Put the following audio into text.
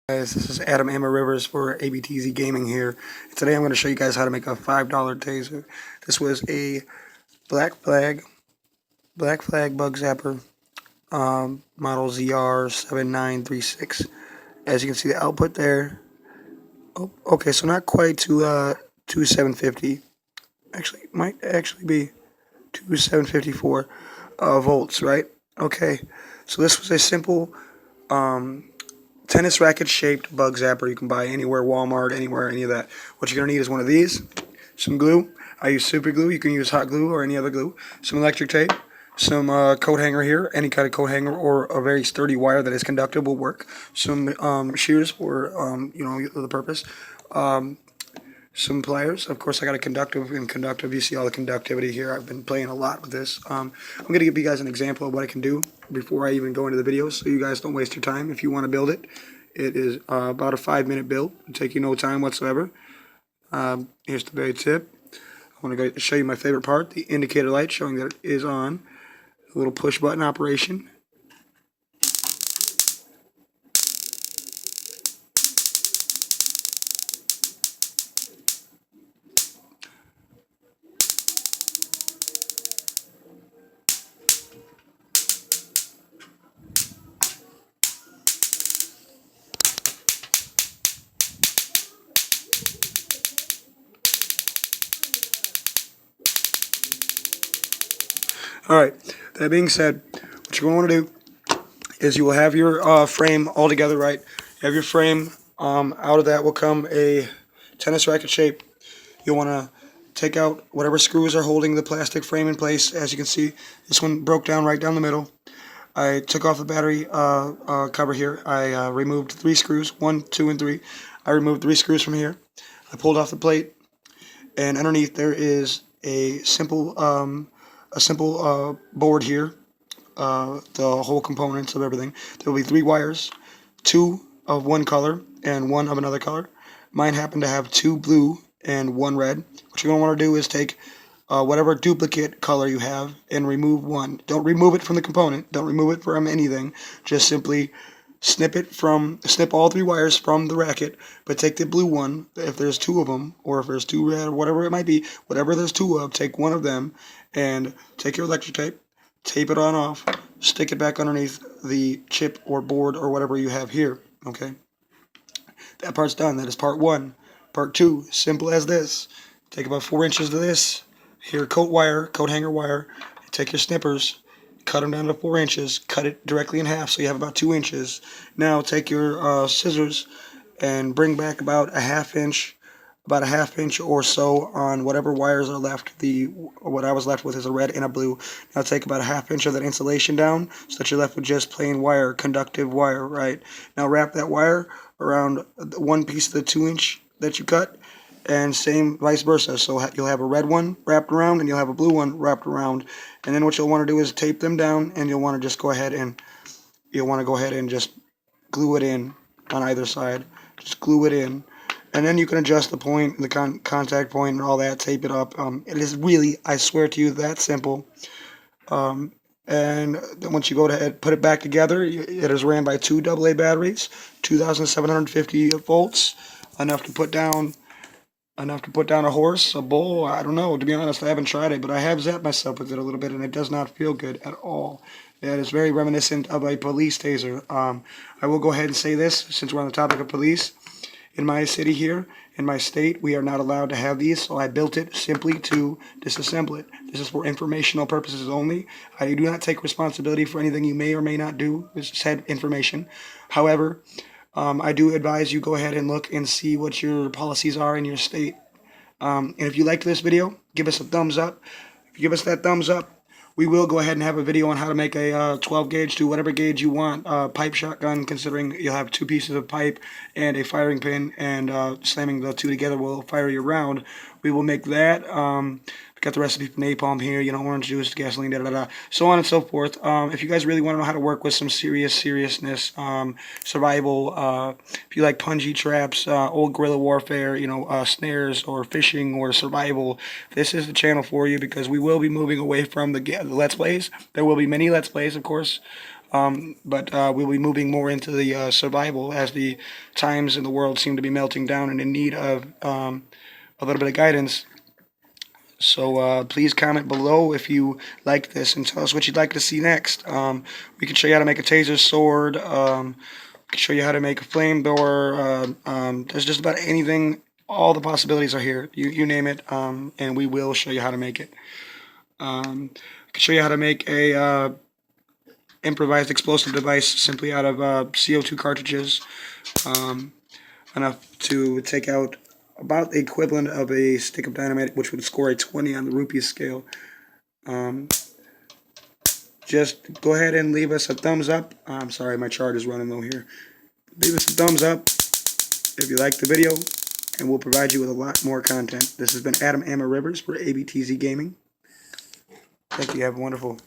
Guys, this is Adam Emma Rivers for ABTZGaming here. Today I'm going to show you guys how to make a $5 taser. This was a black flag bug zapper, model ZR7936. As you can see the output there. Oh, okay, so not quite to 750. Actually, it might actually be to 754 volts, right? Okay, so this was a simple tennis racket shaped bug zapper you can buy anywhere, Walmart, anywhere, any of that. What you're going to need is one of these, some glue. I use super glue. You can use hot glue or any other glue. Some electric tape, some coat hanger here, any kind of coat hanger or a very sturdy wire that is conductive will work. Some shears for the purpose. Some pliers. Of course, I got a conductive and conductive. You see all the conductivity here. I've been playing a lot with this. I'm going to give you guys an example of what I can do before I even go into the video so you guys don't waste your time. If you want to build it, it is about a 5-minute build. It'll take you no time whatsoever. Here's the very tip. I want to go show you my favorite part, the indicator light showing that it is on. A little push button operation. Alright, that being said, what you're going to want to do is you will have your frame all together, right? You have your frame. Out of that will come a tennis racket shape. You'll want to take out whatever screws are holding the plastic frame in place. As you can see, this one broke down right down the middle. I took off the battery cover here. I removed 3 screws, 1, 2, and 3. I removed 3 screws from here. I pulled off the plate, and underneath there is a simple board here, the whole components of everything. There will be 3 wires, 2 of one color and 1 of another color. Mine happen to have 2 blue and 1 red. What you're going to want to do is take whatever duplicate color you have and remove one. Don't remove it from the component. Don't remove it from anything. Just simply snip all 3 wires from the racket, but take the blue one, if there's 2 of them, or if there's 2 red, or whatever it might be, whatever there's 2 of, take one of them, and take your electric tape, tape it on off, stick it back underneath the chip or board or whatever you have here, okay? That part's done. That is part 1. Part 2, simple as this. Take about 4 inches of this, here coat hanger wire, take your snippers, cut them down to 4 inches, cut it directly in half so you have about 2 inches. Now take your scissors and bring back about a half inch or so on whatever wires are left. What I was left with is a red and a blue. Now take about a half inch of that insulation down so that you're left with just plain wire, conductive wire, right? Now wrap that wire around one piece of the 2-inch that you cut, and same vice versa. So you'll have a red one wrapped around and you'll have a blue one wrapped around. And then what you'll want to do is tape them down, and you'll want to just go ahead and just glue it in on either side. Just glue it in. And then you can adjust the point, the contact point and all that, tape it up. It is really, I swear to you, that simple. And then once you go ahead, put it back together, it is ran by 2 AA batteries, 2,750 volts, enough to put down a horse, a bull. I don't know, to be honest. I haven't tried it, but I have zapped myself with it a little bit, and it does not feel good at all. It is very reminiscent of a police taser. I will go ahead and say this, since we're on the topic of police. In my city here, in my state, we are not allowed to have these, so I built it simply to disassemble it. This is for informational purposes only. I do not take responsibility for anything you may or may not do with said information. However, I do advise you go ahead and look and see what your policies are in your state. And if you liked this video, give us a thumbs up. If you give us that thumbs up, we will go ahead and have a video on how to make a 12 gauge to whatever gauge you want pipe shotgun, considering you'll have 2 pieces of pipe and a firing pin, and slamming the 2 together will fire your round. We will make that. Got the recipe for napalm here, orange juice, gasoline, so on and so forth. If you guys really want to know how to work with some seriousness, survival, if you like punji traps, old guerrilla warfare, snares, or fishing, or survival, this is the channel for you, because we will be moving away from the Let's Plays. There will be many Let's Plays, of course. But we'll be moving more into the survival as the times in the world seem to be melting down and in need of a little bit of guidance. So please comment below if you like this and tell us what you'd like to see next. We can show you how to make a taser sword. We can show you how to make a flamethrower. There's just about anything. All the possibilities are here. You name it, and we will show you how to make it. We can show you how to make a improvised explosive device simply out of CO2 cartridges, enough to take out about the equivalent of a stick of dynamite, which would score a 20 on the rupee scale. Just go ahead and leave us a thumbs up. I'm sorry, my chart is running low here. Leave us a thumbs up if you like the video, and we'll provide you with a lot more content. This has been Adam Rivers for ABTZGaming. Thank you. Have a wonderful